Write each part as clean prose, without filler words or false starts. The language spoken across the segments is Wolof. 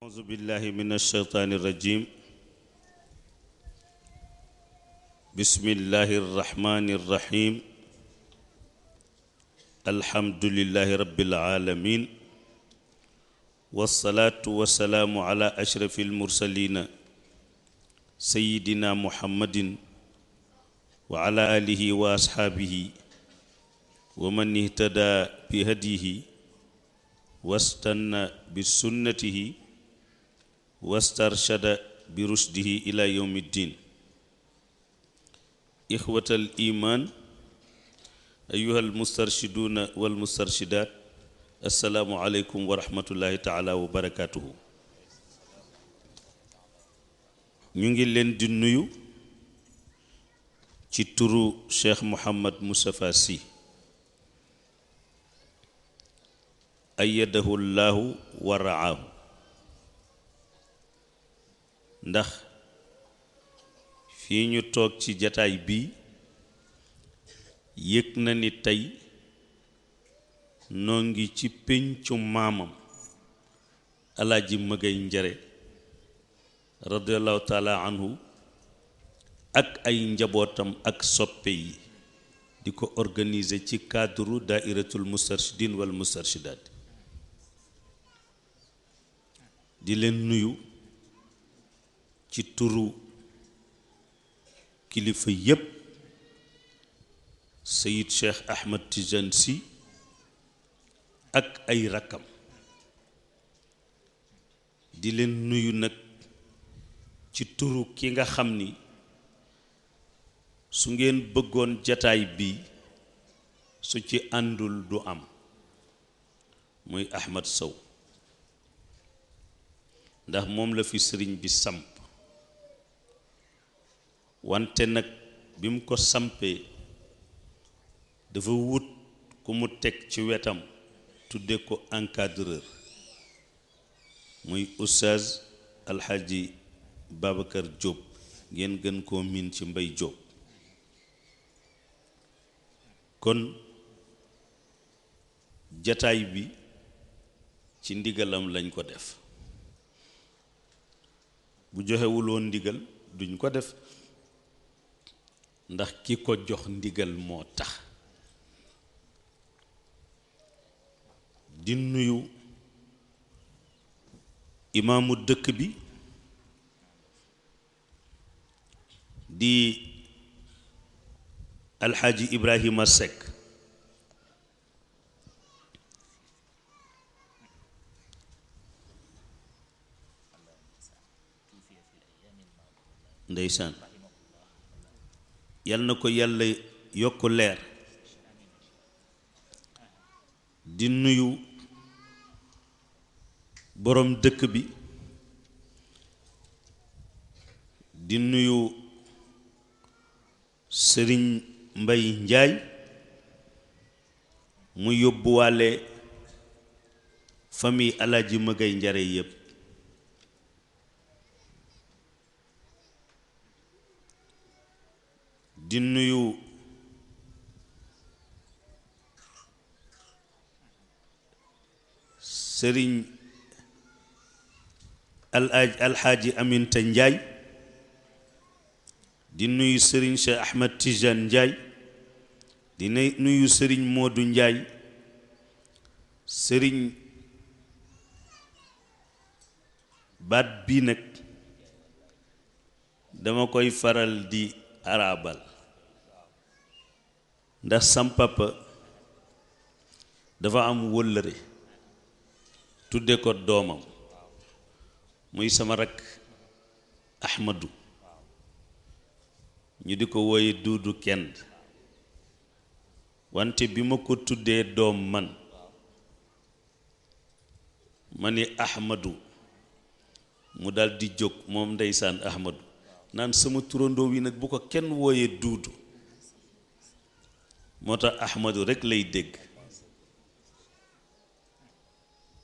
أعوذ بالله من الشيطان الرجيم. بسم الله الرحمن الرحيم. الحمد لله رب العالمين، والصلاة والسلام على أشرف المرسلين سيدنا محمد وعلى آله وأصحابه ومن اهتدى بهديه واستنى بسنته واسترشد برشده إلى يوم الدين. إخوة الإيمان، أيها المسترشدون والمسترشدات، السلام عليكم ورحمة الله تعالى وبركاته. نيجي لين دي نيو ci turu Cheikh Mouhamad Moustapha Sy ayyadahu llahu wa ra'aahu. ndax fii ñu toog ci jataay bi yëg na ni tey noo ngi ci péncu maamam alaaji Mëgay Njare radiallahu taala anhu ak ay njabootam ak soppe yi di ko organiser ci cadre daairatul mustarshidin wal mustarshidaat. di leen nuyu ci turu kilifa yépp Sayid Cheikh Ahmed Tidiane Sy ak ay rakkam. di leen nuyu nag ci turu ki nga xam ni su ngeen bëggoon jataay bi su ci àndul du am, muy Ahmed Sow. ndax moom la fi sëriñ bi samp, wante nag bi mu ko sampee dafa wut ku mu teg ci wetam tudde ko encadreur, muy Oustaz Alxaaji Babacar Diop, ngeen gën koo miin ci Mbay Diop. kon jataay bi ci ndigalam lañ ko def, bu joxewul woon ndigal duñ ko def, ndax ki ko jox ndigal moo tax. di nuyu imaamu dëkk bi di alxaaji Ibrahima Seck, ndeysaan yal na ko yàlla yokk leer. di nuyu boroom dëkk bi, di nuyu Sëriñ Mbay Njaay mu yóbbuwaale famille Alaaji Mëgay Njare yépp. di nuyu Sëriñ Alxaaji Aminta Njaay, di nuyu Sëriñ Cheikh Ahmed Tidiane Njaay, di nuyu Sëriñ Moodu Njaay, Sëriñ baat bi nag dama koy faral di arabal, ndax sam papa dafa am wëllëre tudde ko doomam, muy sama rakk Ahmadu, ñu di ko wooye Duudu Kend. wante bi ma ko tuddee doom man ma ni Ahmadu, mu daldi jóg moom ndeysaan Ahmadu naan sama turandoo wi nag bu ko kenn wooyee Duudu, moo tax Ahmadu rekk lay dégg.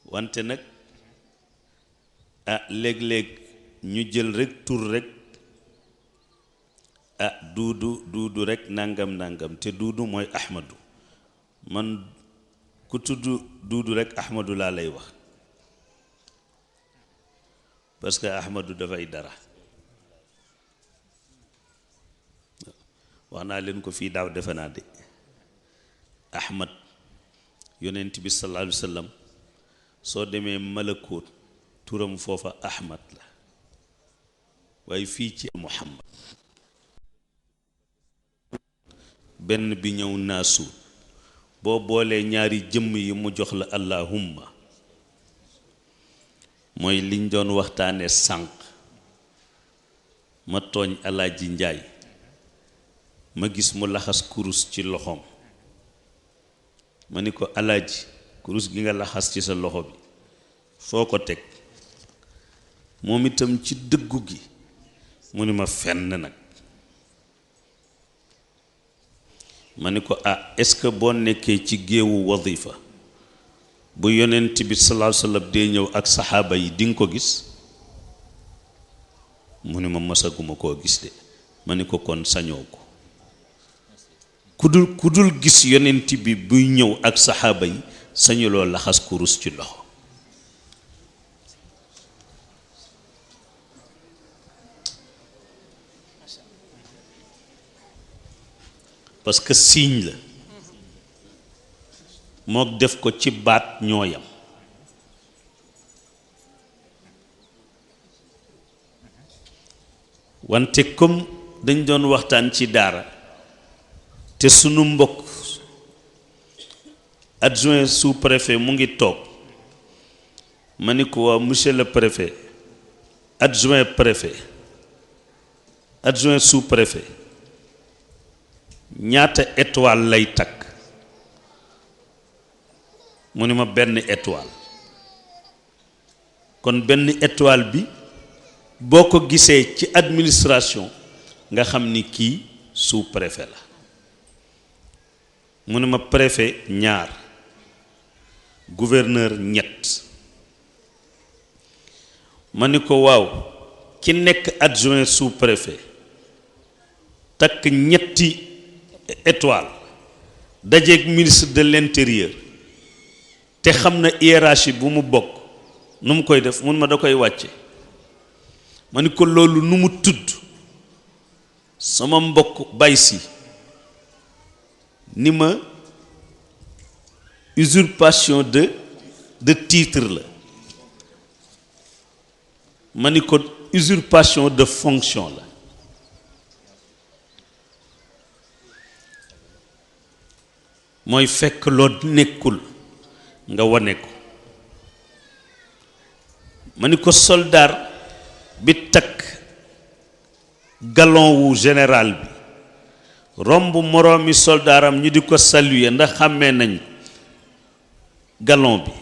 wante nag léeg-léeg ñu jël rekk tur rekk duudu rekk nangam nangam, te duudu mooy Ahmadu. man ku tudd duudu rekk Ahmadu laa lay wax. parce que ahmadu dafay dara wax naa leen ko fii daaw defe naa de ahmad yonent bi sallallahu alayhi wa sallam soo demee malakoot turam foofa ahmad la waaye fii ci muhammad benn bi ñëw naasuut boo boolee ñaari jëmm yi mu jox la allahumma mooy liñ doon waxtaane sànq ma tooñ alaaji njaay ma gis mu laxas kurus ci loxoom ma ni ko alaaji kurus gi nga laxas ci sa loxo bi foo ko teg moom itam ci dëggu gi mu ni ma fenn nag ma ni ko ah est-ce que boo nekkee ci géewu wadifa bu yonent bi sallallahu alayhi wa sallam dee ñëw ak saxaaba yi di nga ko gis mu ni ma masaguma koo gis de ma ni ko kon sañoo ko ku dul gis yonent bi buy ñëw ak saxaaba yi sañuloo laxas kurus ci loxo parce que signe la mook def ko ci baat ñooyam wante comme dañ doon waxtaan ci daara te sunu mbokk adjoint sous-préfet mu ngi toog ma ni ko waa monsieur le préfet adjoint préfet adjoint sous-préfet ñaata étoile lay takk mu ni ma benn étoile kon benn étoile bi boo ko gisee ci administration nga xam ni kii sous-préfet la mu ni ma préfet ñaar gouverneur ñett ma ni ko waaw ki nekk adjoint sous-préfet takk ñetti étoile dajeeg ministre de l'intérieur te xam na hiérarchie bu mu bokk nu mu koy def mun ma da koy wàcce ma ni ko loolu nu mu tudd sama mbokk bay si ni ma usurpation de titre la ma ni ko usurpation de fonction la mooy fekk loo nekkul nga wane ko ma ni ko soldat bi takk galon wu général bi romb moroomi soldaaram ñu di ko saluer ndax xàmmee nañ galon bi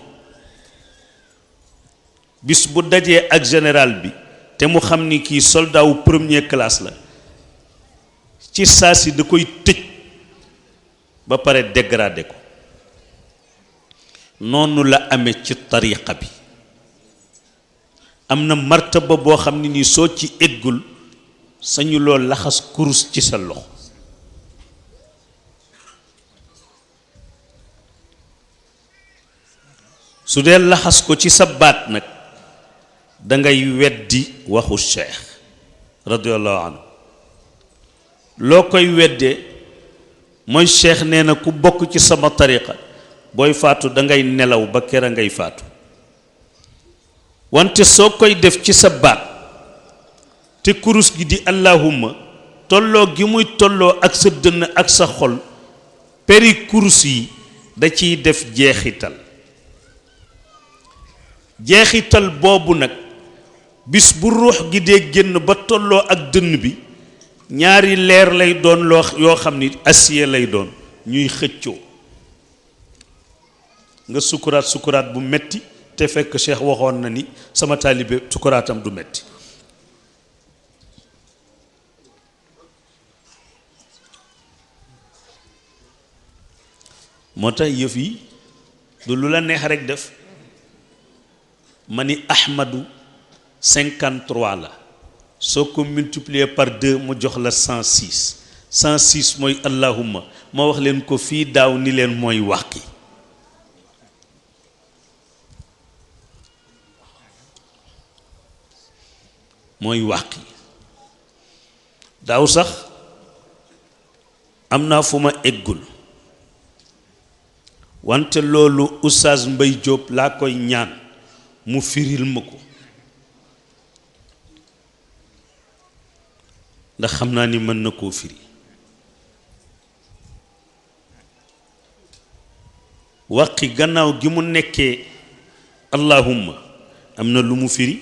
bis bu dajee ak général bi te mu xam ni kii soldat wu première classe la ci saa si da koy tëj ba pare dégradé ko noonu la amee ci tariqa bi am na martaba boo xam ne nii soo ci eggul sañu loo laxas kurus ci sa loxo su dee laxas ko ci sa baat nag dangay weddi waxu cheikh radiyallahu anhu loo koy weddee mooy cheikh nee na ku bokk ci sama tariqa booy faatu dangay nelaw ba kera ngay faatu wante soo koy def ci sa baat te kurus gi di allahumma tolloo gi muy tolloo ak sa dënn ak sa xol peri kurus yi da ciy def jeexital boobu nag bis bu ruux gi dee génn ba tolloo ak dënn bi ñaari leer lay doon yoo xam ni acier lay doon ñuy xëccoo nga sukuraat bu metti te fekk cheikh waxoon na ni sama taalibe sukuraatam du metti moo tax yëf yi du lu la neex rek def ma ni ahmadu 53 la soo ko multiplier par 2 mu jox la 106 mooy allahumma ma wax leen ko fii daaw ni leen mooy wax ki mooy wàqi daaw sax am naa fu ma eggul wante loolu Oustaz Mbay Jóob laa koy ñaan mu firil ma ko ndax xam naa ni mën na koo firi waqi gannaaw gi mu nekkee allahumma am na lu mu firi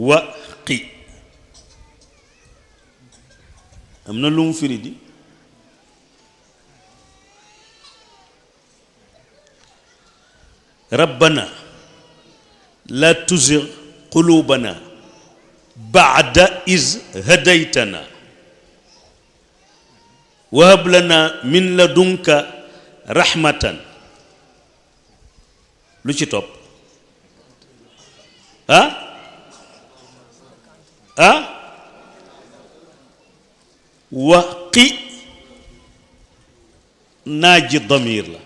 waqi am na lu mu firi di rabbana la tuzigh qulubana ba'da iz hadaytana wa hab lana min ladunka rahmatan lu ci topp waqi naaji damir la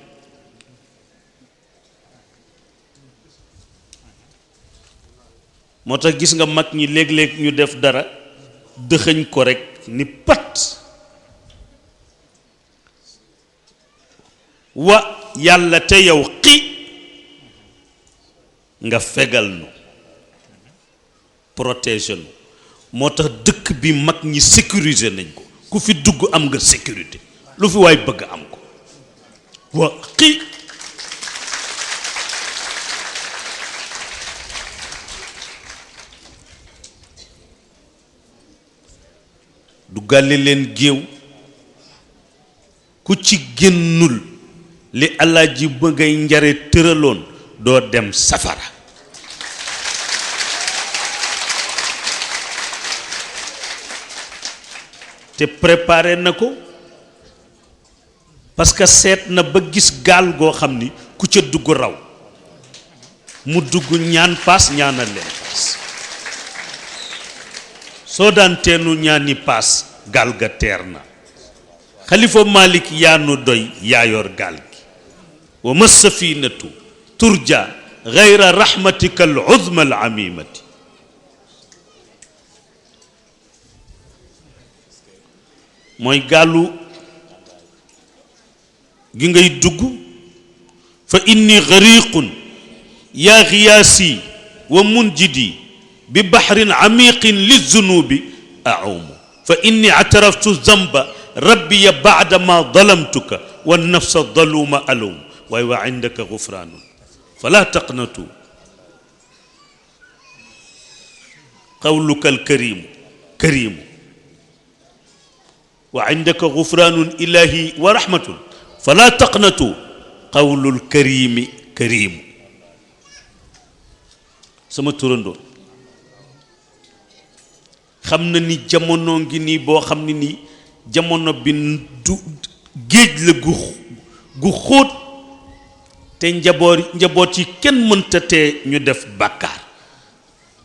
moo tax gis nga mag ñi léeg-léeg ñu def dara dëxëñ ko rekk ni pat wa yàlla te yow xi nga fegal nu protéger nu moo tax dëkk bi mag ñi sécuriser nañ ko ku fi dugg am nga sécurité lu fi waay bëgg am ko wa xi duggale leen géew ku ci génnul li Alaaji bëggay njare tëraloon doo dem safara te préparé na ko parce que seet na ba gis gaal goo xam ni ku ca dugg raw mu dugg ñaan paas ñaanal leen paas soo daan teenu ñaani paas gaal ga teer na xalifa Malik yaa nu doy yaa yor gaal gi wa ma safinatu turja gayra rahmatika al uzma al amimati mooy gaalu gi ngay dugg fa inni gariqun yaa giyaasi wa munjidi bi bahrin amiqin lizunubi aumu fa inni ataraftu zamba rabbiya ba'da ma zalamtuka wa nafsa zaluma alum waaye wa indaka gufraanun fala taqnatu qawluka alkarimu karimu wa indaka gufraanun ilahi wa rahmatun fala taqnatu qawlul karimi karimu sama turandoo xam na ni jamono ngi nii boo xam ne nii jamono bi du géej la gu xóot te njaboot yi kenn mënta tee ñu def bàkkaar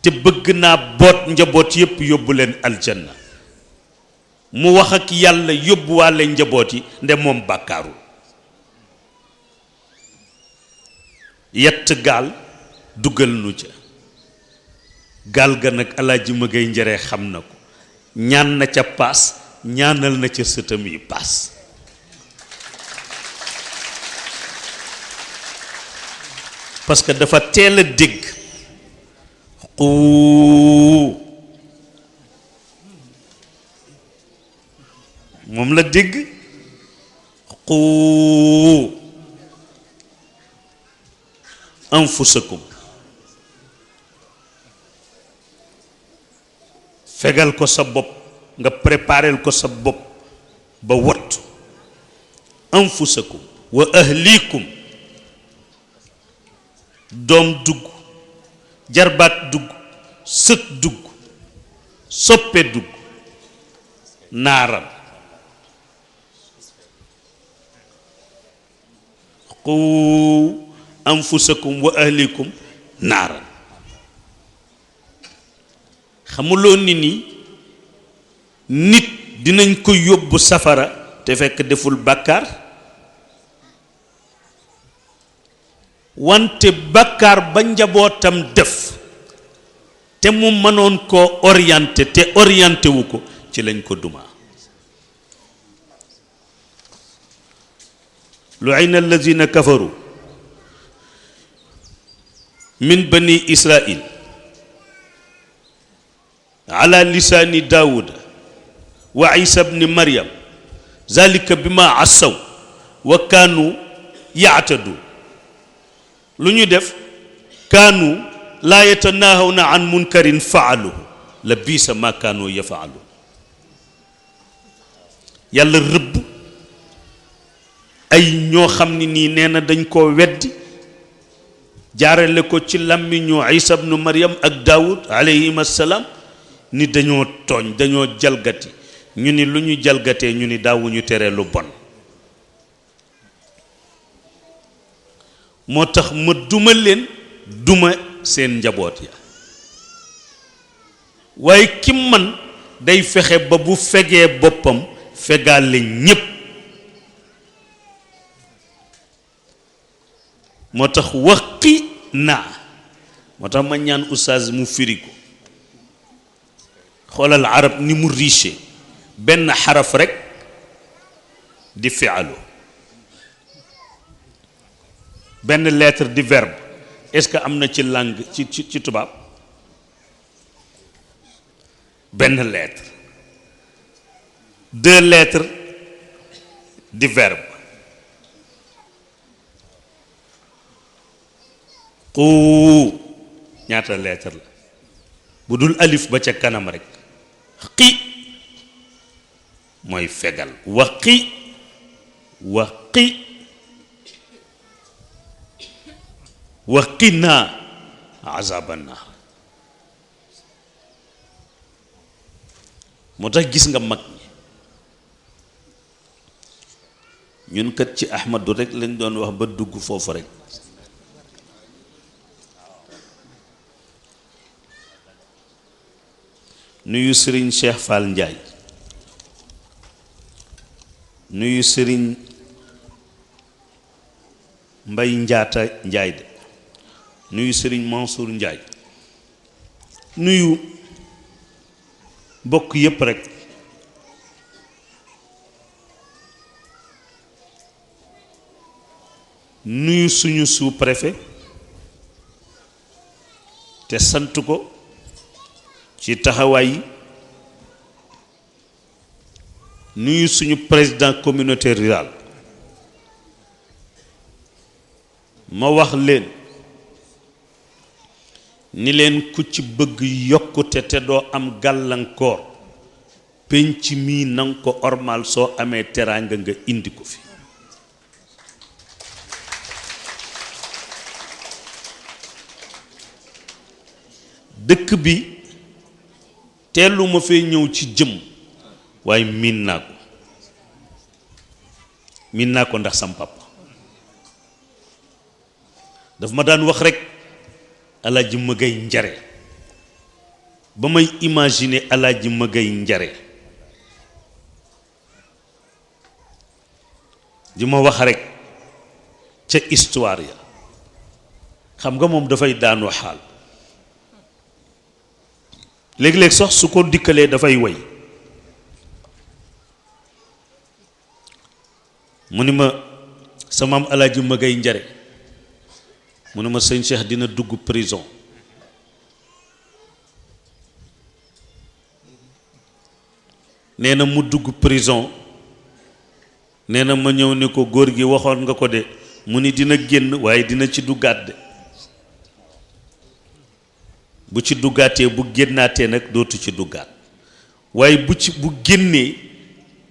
te bëgg naa boot njaboot yépp yóbbu leen aljanna mu wax ak yàlla yóbbuwaale njaboot yi nde moom bàkkaaru yett gaal dugal nu ca gaal ga nag Alaaji Mëgay Njare xam na ko ñaan na ca paas ñaanal na ca sëtam yi paas parce que dafa teel a dégg moom la dégg anfusakum fegal ko sa bopp nga préparel ko sa bopp ba wattu anfusakum wa ahlikum doom dugg jarbaat dugg sët dugg soppe dugg naaram qu anfusakum wa ahlikum naaran xamuloo ni nii nit dinañ ko yóbbu safara te fekk deful bàkkaar wante bàkkaar ba njabootam def te mu mënoon koo orienté te orienté wu ko ci lañ ko duma lu'ina allazina kafaru min bani israil ala lisani daawuda wa isa bni maryam zalika bima asaw wa kaanu yaatadu lu ñu def kaanu laa yatanahawna an munkarin faaluhu la biisa ma kaanu yafaalu yàlla rëbb ay ñoo xam ne nii nee na dañ koo weddi jaarale ko ci làmmiñu isa bnu maryam ak daawud alayhim assalaam ni dañoo tooñ dañoo jalgati ñu ni lu ñu jalgatee ñu ni daawuñu tere lu bon moo tax ma duma leen duma seen njaboot ya waaye ki man day fexe ba bu fegee boppam fegaale ñépp moo tax waqi naa moo tax ma ñaan oustaz mu firi ko xoolal arab ni mu riche benn xaraf rekk di fi'alu benn lettre di verbe est-ce que am na ci langue ci tubaab benn lettre deux lettres di verbe qu ñaata lettre la bu dul alif ba ca kanam rek qi mooy fegal waqi waqina azaban naar moo tax gis nga mag ñi ñun kat ci ahmadu rek lañ doon wax ba dugg foofu rek nuyu sëriñ Cheikh Fall Ndiaye nuyu sëriñ Mbay Njaata Njaay de nuyu sëriñ Mansour Njaay nuyu bokk yépp rek nuyu suñu sous-préfet te sant ko ci taxawaay yi nuyu suñu président communauté rurale ma wax leen ni leen ku ci bëgg yokkute te doo am gàllankoor penc mii nanga ko ormal soo amee teraanga nga indi ko fi dëkk bi teelu ma fee ñëw ci jëm waaye miin naa ko ndax sam papa daf ma daan wax rekk alaaji Mëgay Njare ba may imaginer alaaji Mëgay Njare di ma wax rekk ca histoire ya xam nga moom dafay daanu xaal léeg-léeg sax su ko dikkalee dafay woy mu ni ma sa maam alaaji Mëgay Njare mu ne ma sëñ Cheikh dina dugg prison nee na mu dugg prison nee na ma ñëw ni ko góor gi waxoon nga ko de mu ni dina génn waaye dina ci duggaat de bu ci duggaatee bu génnaatee nag dootu ci duggaat waaye bu génnee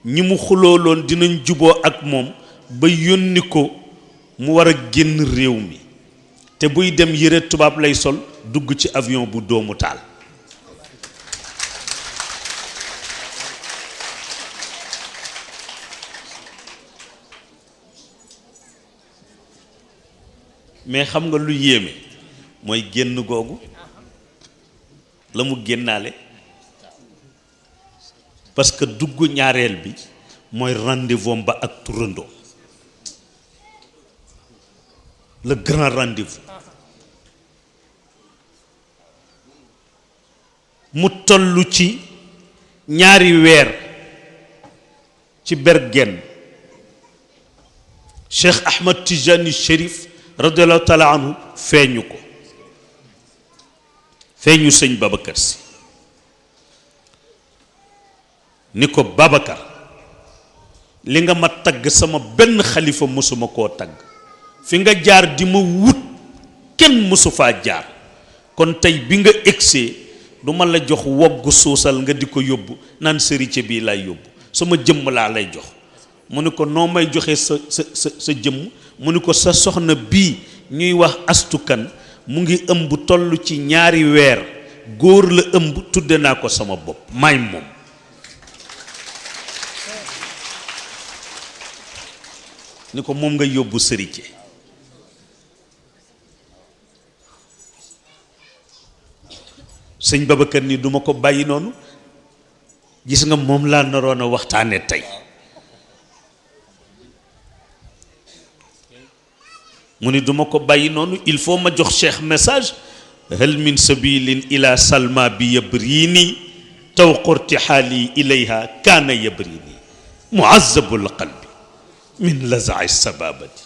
ñi mu xulooloon dinañ juboo ak moom ba yónni ko mu war a génn réew mi te buy dem yëre tubaab lay sol dugg ci avion bu doomu taal mais xam nga lu yéeme mooy génn googu la mu génnaale parce que dugg ñaareel bi mooy rendez-vous ba ak turandoo le grand rendez-vous mu tollu ci ñaari weer ci Bergen Cheikh Ahmad Tijani Chérif radiallahu taala anhu feeñu ko feeñu sëñ Babacar Si ni ko Babacar li nga ma tagg sama benn xalifa mësuma koo tagg fi nga jaar di ma wut kenn mësu faa jaar kon tey bi nga egsee du ma la jox woggu suusal nga di ko yóbbu naan sërice bii lay yóbbu sama jëmm laa lay jox mu ni ko noo may joxe sa jëmm mu ni ko sa soxna bii ñuy wax astukan mu ngi ëmb toll ci ñaari weer góor la ëmb tudde naa ko sama bopp maay moom ni ko moom nga yóbbu sërice sëñ Babacar ni duma ko bàyyi noonu gis nga moom laa naroon a waxtaane tey mu ni duma ko bàyyi noonu il faut ma jox cheikh message hal min sabilin ila salma bi yabrini tawqurti xaali ilayha kaana yabrini muazabul qalbi min lazai sababati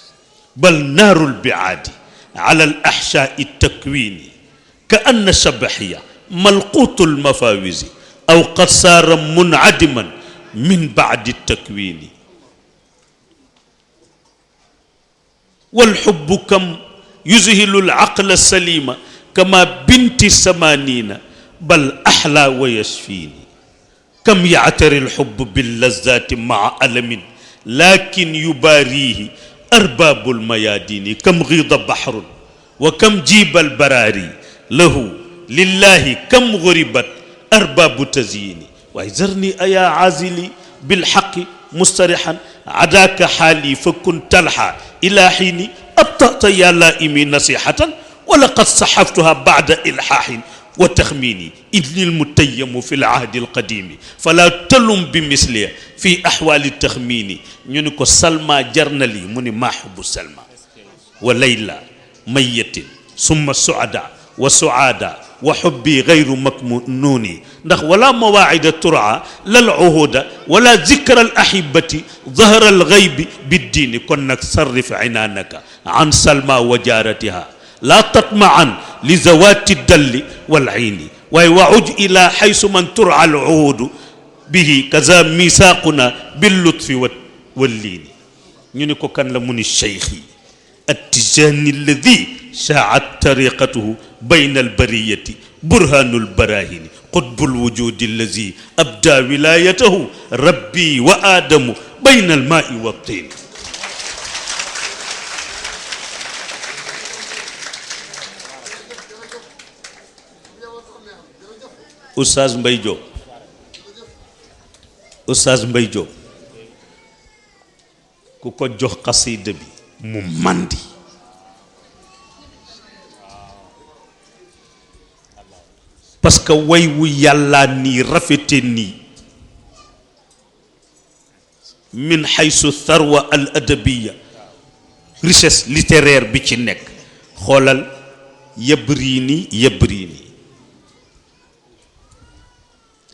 bal naaru lbiaadi ala al axshaai takwini ka anna shabaxiya malquutu lmafawisi aw qad saara munadiman min baadi takwini والحب كم يذهل العقل السليم كما بنت السمانين بل أحلى ويشفيني كم يعتري الحب باللذات مع ألم لكن يباريه أرباب الميادين كم غيض بحر وكم جيب البراري له لله كم غربت أرباب تزيين ويزرني أيا عازلي بالحق مسترحا عداك حالي فكنت تلحى إلى حين أبطأت يا لائمي نصيحة ولقد صحفتها بعد إلحاح وتخميني إذ المتيم في العهد القديم فلا تلم بمثلي في أحوال التخمين ينكو سلمى جرنلي من ما حب سلمى وليلى ميت ثم السعداء وسعادة وحبي غير مكنون ndax ولا مواعيد ترعى لا العهود ولا ذكر الأحبة ظهر الغيب بالدين كنك صرف عنانك عن سلمى وجارتها لا تطمعا لزوات الدل والعين وعج إلى حيث من ترعى العهود به كذا ميثاقنا باللطف واللين ينكو كان لمن الشيخ التجاني الذي شاعت طريقته بين البرية برهان البراهين قطب الوجود الذي أبدى ولايته ربي وآدم بين الماء والطين Oustaz Mbaye Diop Oustaz Mbaye Diop ku ko jox xasida bi mu mandi parce que way wu yàlla nii rafete nii min xaysu tharwa al adabiya richesse littéraire bi ci nekk xoolal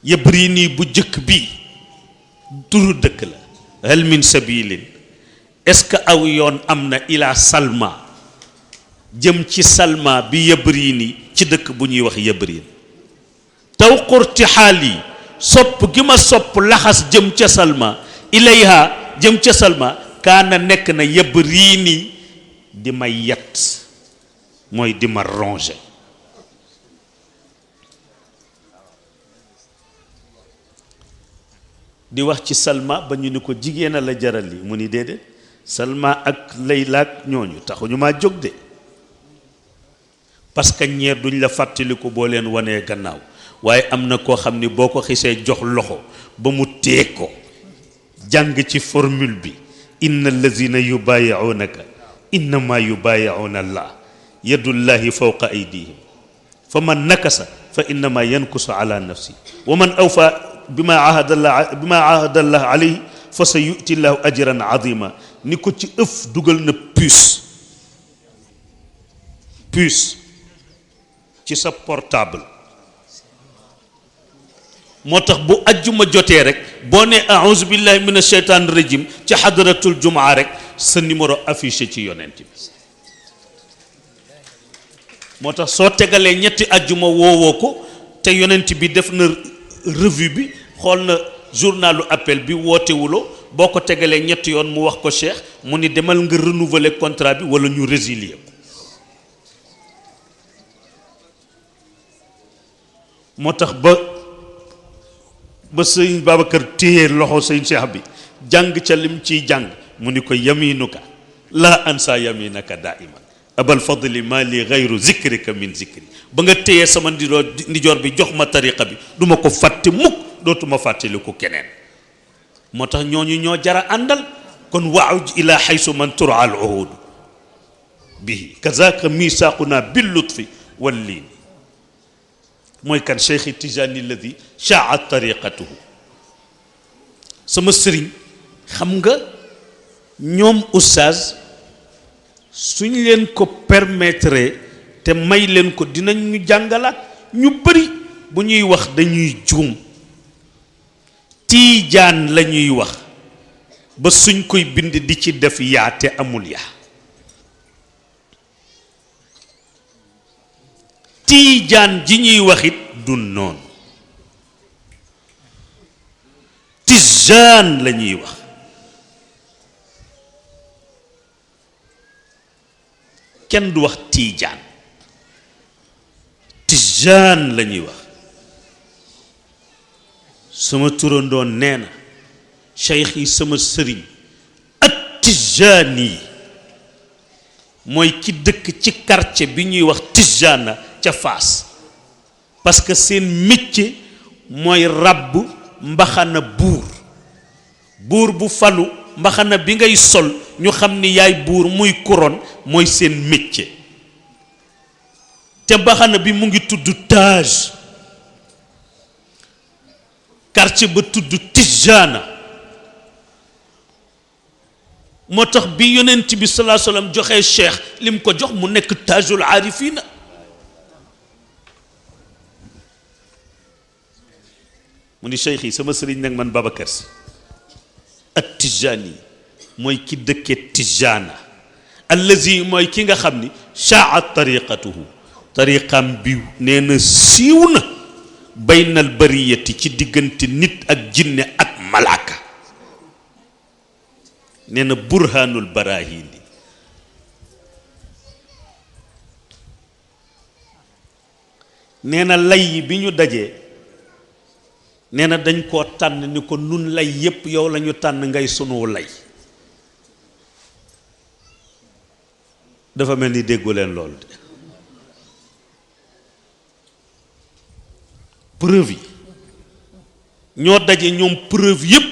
yabrini bu jëkk bi turu dëkk la hal min sabilin est-ce que aw yoon am na ila salma jëm ci salma bi yabrini ci dëkk bu ñuy wax yabrin taw qurti xaali sopp gi ma sopp laxas jëm ca salma ilayha jëm ca salma kaana nekk na yabrini di ma yet mooy di ma ronger di wax ci salma ba ñu ni ko jigéen a la jaral li mu ni déedéet salma ak layla ak ñooñu taxuñu maa jóg de parce que ñeer duñ la fàttaliku boo leen wanee gannaaw waaye am na koo xam ni boo ko xisee jox loxo ba mu teeg ko jàng ci formule bi inna allazina yubayi'unaka innama yubayi'una allah yadullahi fawqa aydihim fa man nakasa fa innama yankusu ala nafsi wa man awfa bima ahada allah alayhi fa sa yu'ti llahu ajran azima ni ko ci ëf dugal na puce puce ci sa portable moo tax bu ajjuma jotee rek boo ne a'uzu billahi mina sheytaan rajim ci hadratul jumaa rek sa numéro affiché ci yonent bi moo tax soo tegalee ñetti ajjuma woowoo ko te yonent bi def na revue bi xool na journalu appel bi wootewuloo boo ko tegalee ñetti yoon mu wax ko Cheikh mu ni demal nga renouveler contrat bi wala ñu résilier ko moo tax ba sëñ Babacar téye loxo sëñ Cheikh bi jàng ca lim ciy jàng mu ni ko yaminuka la ansa yaminaka daiman abal fadli ma li gayru zikrika min zikri ba nga téyee sama ndijoor bi jox ma tariqa bi duma ko fàtte mukk dootuma fàttali ko keneen moo tax ñooñu ñoo jara àndal kon waauj ila xaysu man tura al uhud bihi kazaka misaquna bil lutfi wal liin mooy kan cheikh tijani alladi shaa tariqatuhu sama sëriñ xam nga ñoom oustaz suñ leen ko permettre te may leen ko dinañ ñu jàngalaat ñu bëri bu ñuy wax dañuy juum tiijaan la ñuy wax ba suñ koy bind di ci def yaa te amul yaa tiijaan ji ñuy wax it du noonu tijaan la ñuy wax kenn du wax tiijaan tijaan la ñuy wax sama turandoon nee na cheikh yi sama sëriñ at tijaan yi mooy ki dëkk ci quartier bi ñuy wax tijaana ca Faas parce que seen métier mooy ràbb mbaxana buur bu falu mbaxana bi ngay sol ñu xam ni yaay buur muy couronne mooy seen métier te mbaxana bi mu ngi tudd Taaj quartier ba tudd Tijana moo tax bi yonent bi sallallahu alayhi wasallam joxee cheikh lim ko jox mu nekk Taajul Aarifina mu ni cheikh yi sama sëriñ nag man Babacar Si at Tijani mooy ki dëkke Tijana allazi mooy ki nga xam ni shaa tariqatuhu tariqam bi nee na siiw na baynal bariyati ci diggante nit ak jinne ak malaaka nee na burhanul barahini nee na lay bi ñu dajee nee na dañ koo tànn ni ko nun lay yépp yow lañu tànn ngay sunu lay dafa mel ni déggu leen lool de preuve yi ñoo daje ñoom preuve yépp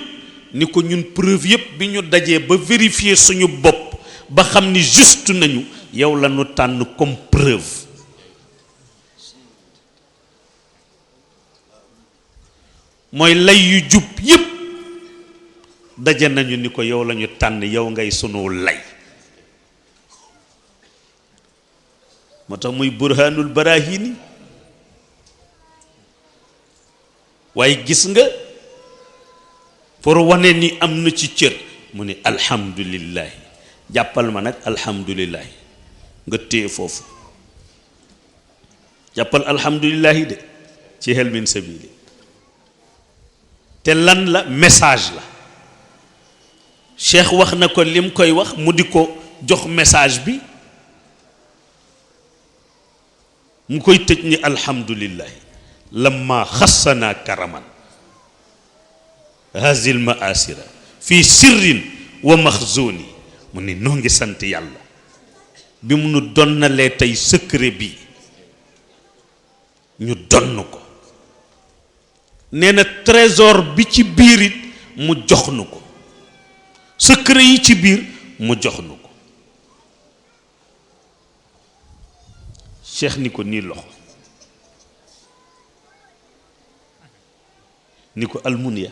ni ko ñun preuve yépp bi ñu dajee ba vérifier suñu bopp ba xam ni juste nañu yow lañu tànn comme preuve mooy lay yu jub yépp daje nañu ni ko yow lañu tànn yow ngay sunu lay moo tax muy burhanul barahini waaye gis nga pour wane ni am na ci cër mu ni alhamdulillahi jàppal ma nag alhamdulillahi nga téye foofu jàppal alhamdulillahi de ci hel min sabili te lan la message la cheikh wax na ko lim koy wax mu di ko jox message bi mu koy tëj ni alhamdulillahi lamma xassana karaman hazil maasira fi sirrin wa maxzuni mu ni noo ngi sant yàlla bi mu nu donnalee tey secret bi ñu donn ko nee na trésor bi ci biir it mu jox nu ko secret yi ci biir mu jox nu ko cheikh ni ko nii loxo ni ko almunia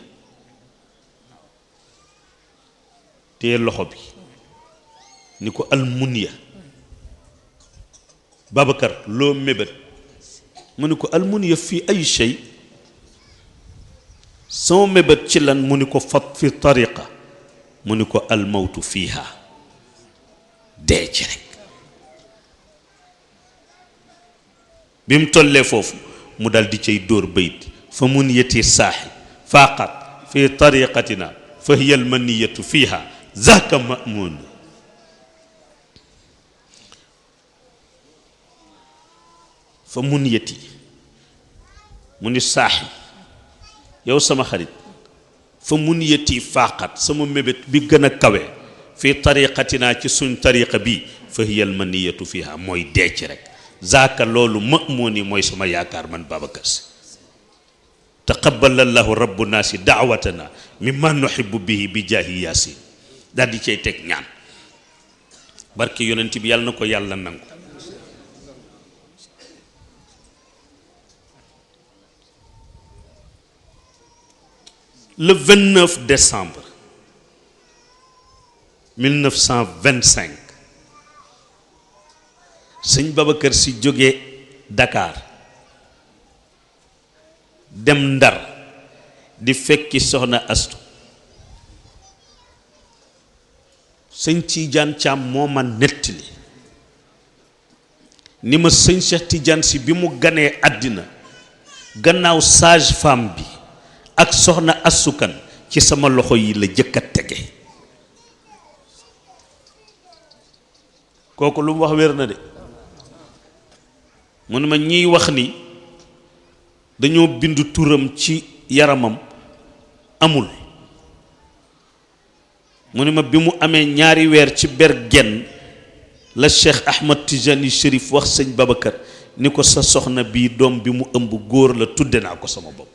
téye loxo bi ni ko almunia Babacar loo mébét mu ni ko almuniya fii ay shay sama mébét ci lan mu ni ko fat fi tariqa mu ni ko almawtu fiiha dee ci rek bi mu tollee foofu mu dal di cay dóor bayt fa muniyati saaxi faaqat fi tariqatina fa hiya almaniyatu fiiha zaaka mamun fa muniyati mu ni saaxi yow sama xarit fa muniyati faaqat sama mébét bi gën a kawe fi tariqatina ci suñ tariqa bi fa hiya almaniyatu fiiha mooy dee ci rek zaaka loolu ma'muuni mooy sama yaakaar man Babacar Sy taqabbal allahu rabbu naasi daawatana mimma nuhibbu bihi bi jaahi yaasin daal di cay teg ñaan barke yonent bi yàlla na ko yàlla nangu le 29 décembre 1925 sëñ Babacar Sy jóge Dakar dem Ndar di fekki soxna Astu sëñ Tidiane Thiam moo ma nettali ni ma sëñ Cheikh Tidiane Sy bi mu ganee àddina gannaaw sage femme bi ak soxna Asukan ci sama loxo yi la jëkk a tege kooku lu mu wax wér na de mu ne ma ñiy wax ni dañoo bindu turam ci yaramam amul mu ne ma bi mu amee ñaari weer ci Bergen la Cheikh Ahmad Tijani Chérif wax sëñ Babacar ni ko sa soxna bii doom bi mu ëmb góor la tudde naa ko sama bopp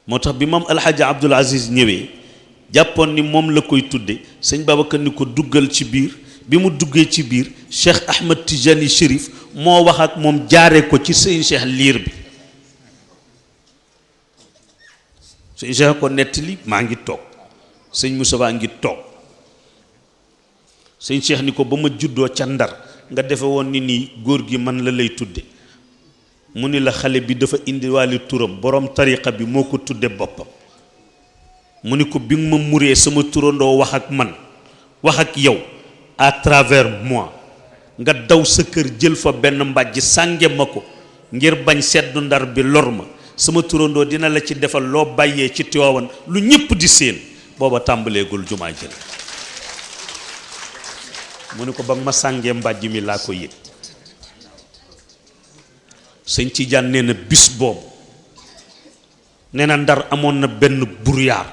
moo tax bi moom alxaaji Abdul Aziz ñëwee jàppoon ni moom la koy tudde sëñ Babacar ni ko duggal ci biir bi mu duggee ci biir Cheikh Ahmad Tijani Chérif moo wax ak moom jaare ko ci sëñ Cheikh liir bi sëñ Cheikh ko nettali maa ngi toog sëñ Moussa baa ngi toog sëñ Cheikh ni ko ba ma juddoo ca Ndar nga defe woon ni nii góor gi man la lay tudde mu ni la xale bi dafa indiwaale turam borom tariqa bi moo ko tudde boppam mu ni ko bi nga ma muree sama turandoo wax ak man wax ak yow à travers moi nga daw sa kër jël fa benn mbàjj sànge ma ko ngir bañ seddu Ndar bi lor ma sama turandoo dina la ci defal loo bàyyee ci Tiwaawan lu ñëpp di séen booba tàmbaleegul jumaa jël mu ni ko ba ma sàngee mbàjj mi laa ko yëg sëñ Tijaan nee na bis boobu nee na Ndar amoon na benn brouillard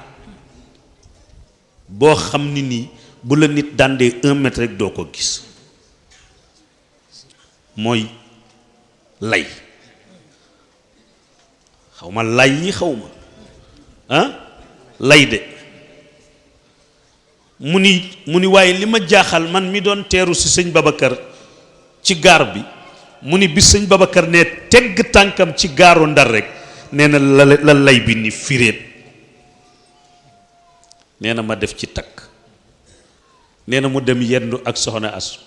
boo xam ni nii bu la nit dàndee 1 mètre rek doo ko gis mooy lay xaw ma lay yi xaw ma lay de mu ni waaye li ma jaaxal man mi doon teeru si sëñ Babacar ci gaar bi mu ni bi sëñ Babacar ne tegg tànkam ci gaaru Ndar rek nee na la lay bi ni firéet nee na ma def ci takk nee na mu dem yendu ak soxna Asu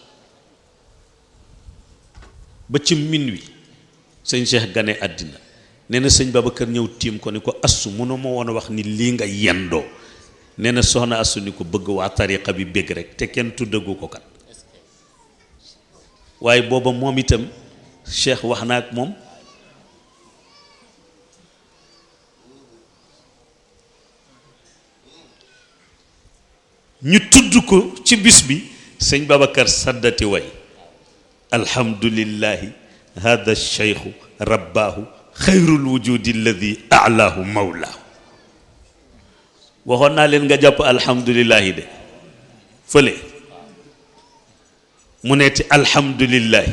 ba ci minuit sëñ Cheikh gane àddina nee na sëñ Babacar ñëw tiim ko ni ko Asu mënu ma woon a wax ni lii nga yendoo nee na soxna Asu ni ko bëgg waa tariqa bi bégg rek te kenn tuddagu ko kat waaye booba moom itam Cheikh wax na ak moom ñu tudd ko ci bis bi sëñ Babacar saddati way alhamdulillahi hada cheikhu rabbaahu xayrul wujudi alladi alaahu mawlaahu waxoon naa leen nga jàpp alhamdulillahi de fële mu neeti alhamdulillahi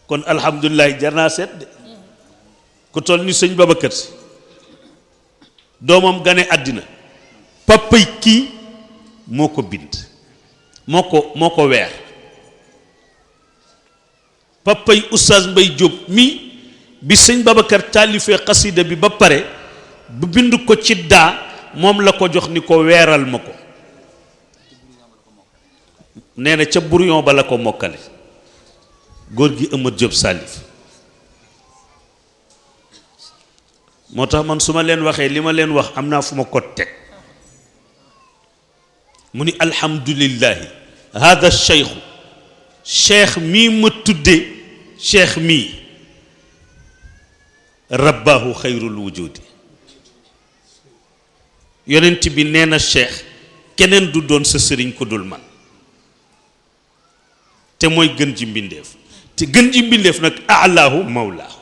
kon alhamdulillahi jar naa seet de ku toll ni sëñ Babacar Si doomam gane àddina papay kii moo ko bind moo ko weer papay oustaz Mbay Jóob mi bi sëñ Babacar taalifee xasida bi ba pare bu bind ko ci daa moom la ko jox ni ko weeral ma ko nee na ca brouillon ba la ko mokkale góor gi Amadou Diop Salif moo tax man su ma leen waxee li ma leen wax am naa fu ma ko teg mu ni alhamdulillahi hada cheikh mii ma tudde cheikh mii rabbaahu xayrul wujudi yonent bi nee na cheikh keneen du doon sa sëriñ ku dul man te mooy gën ji mbindeef te gën ji mbindeef nag alaahu mawlaahu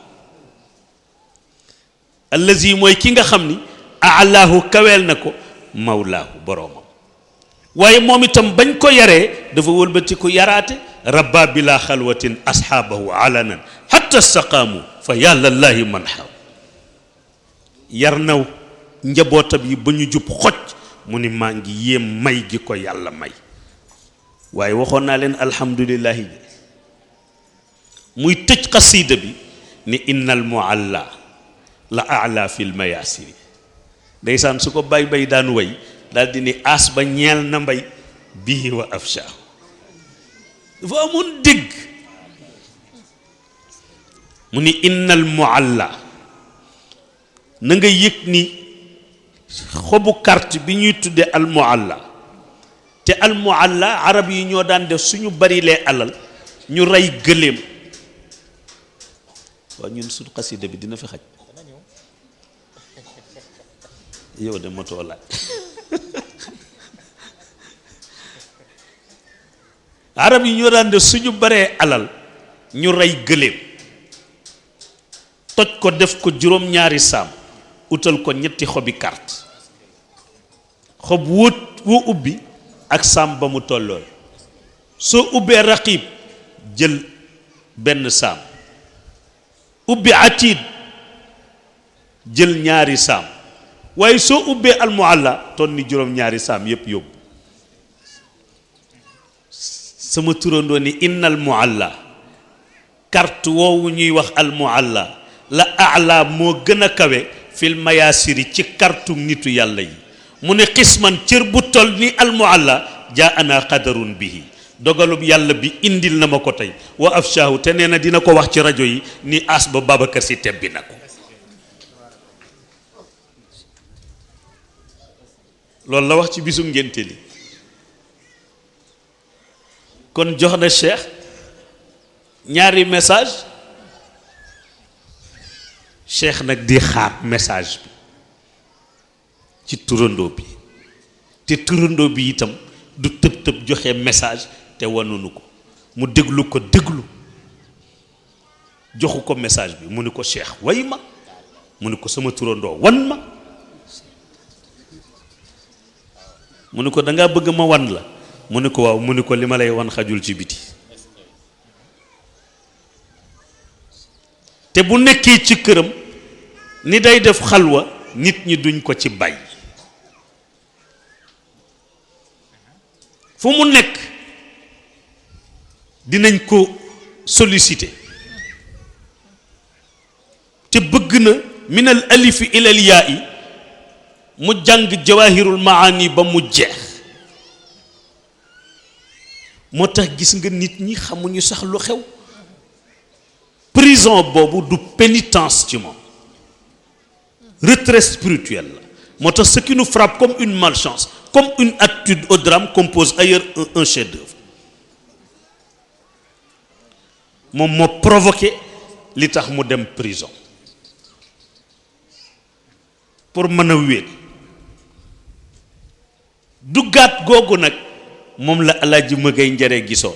allazi mooy ki nga xam ni alaahu kaweel na ko mawlaahu boroomam waaye moom itam bañ ko yaree dafa wëlbati ko yaraate rabba bila xalwatin asxaabahu alanan xatta staqaamu fa yàllallaahi man xaw yar naw njabootam yi ba ñu jub xoj mu ni maa ngi yéem may gi ko yàlla may waaye waxoon naa leen alhamdulillahi ji muy tëj xasiida bi ni innal mualla la ala fil mayaasiri ndeysaan su ko bay daan way daal di ni aas ba ñeel na mbay bii wa afsha dafa amoon dégg mu ni innal mualla na nga yëg ni xobu carte bi ñuy tudde al mualla te al mualla arab yi ñoo daan def suñu bari lee alal ñu rey gëléem waaw ñun suñu xasida bi dina fi xaj yow de motoo laaj arab yi ñoo daan def suñu baree alal ñu rey gëléem toj ko def ko juróom-ñaari saam utal ko ñetti xobi carte xob woo ubbi ak saam ba mu tollool soo ubbee raqib jël benn saam ubbi atiid jël ñaari saam waaye soo ubbee almualla ton ni juróom-ñaari saam yépp yóbbu sama turandoo ni innal mualla carte woowu ñuy wax almualla la ala moo gën a kawe fil mayaasiri ci kartum nitu yàlla yi mu ne xisman cër bu tol ni almualla jaa ana qadarun bihi dogalub yàlla bi indil na ma ko tey wa afshaahu te nee na dina ko wax ci rajo yi ni as ba Babacar Si tebbi na ko loolu la wax ci bisu ngénte li kon jox na Cheikh ñaari message Cheikh nag di xaar message bi ci turandoo bi te turandoo bi itam du tëb joxe message te wanunu ko mu déglu joxu ko message bi mu ni ko Cheikh way ma mu ni ko sama turandoo wan ma mu ni ko dangaa bëgg ma wan la mu ni ko waaw mu ni ko li ma lay wan xajul ci biti te bu nekkee ci këram ni day def xalwa nit ñi duñ ko ci bàyyi fu mu nekk dinañ ko solliciter te bëgg na minal alifi ilal yaa'i mu jàng jawahirul maani ba mu jeex moo tax gis nga nit ñi xamuñu sax lu xew prison boobu du pénitence ci moom retraite spirituelle la moo tax ce qui nous frappe comme une malchance comme une attitude au drame compose ailleurs un chef-d'œuvre moom moo provoqué li tax mu dem prison pour mën a wéet duggaat googu nag moom la alaaji Mëgay Njare gisoon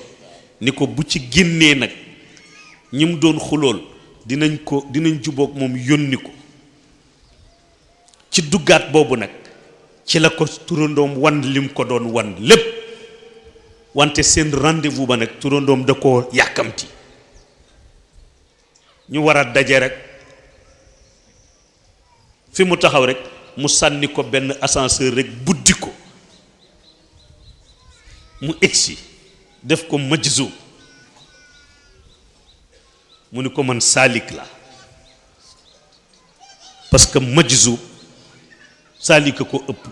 ni ko bu ci génnee nag ñi mu doon xulool dinañ jubóog moom yónni ko ci duggaat boobu nag ci la ko turandoom wan lim ko doon wan lépp wante seen rendez-vous ba nag turandoom da koo yàkkamti ñu war a daje rek fi mu taxaw rek mu sànni ko benn ascenseur rek buddi ko mu egsi def ko majzu mu ni ko man saalik la parce que majzu saalika ko ëpp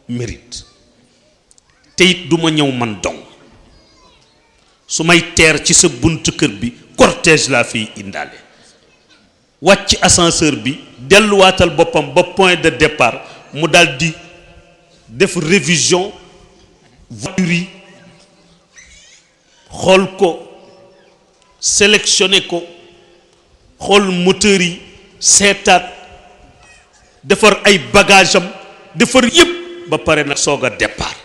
mérite te it du ma ñëw man dong su may teer ci sa buntu kër bi cortège laa fiy indaale wàcc ascenseur bi delluwaatal boppam ba point de départ mu daal di def révision voiture yi xool ko sélectionné ko xool moteur yi seetaat defar ay bagage am defar yépp ba pare nag soog a départ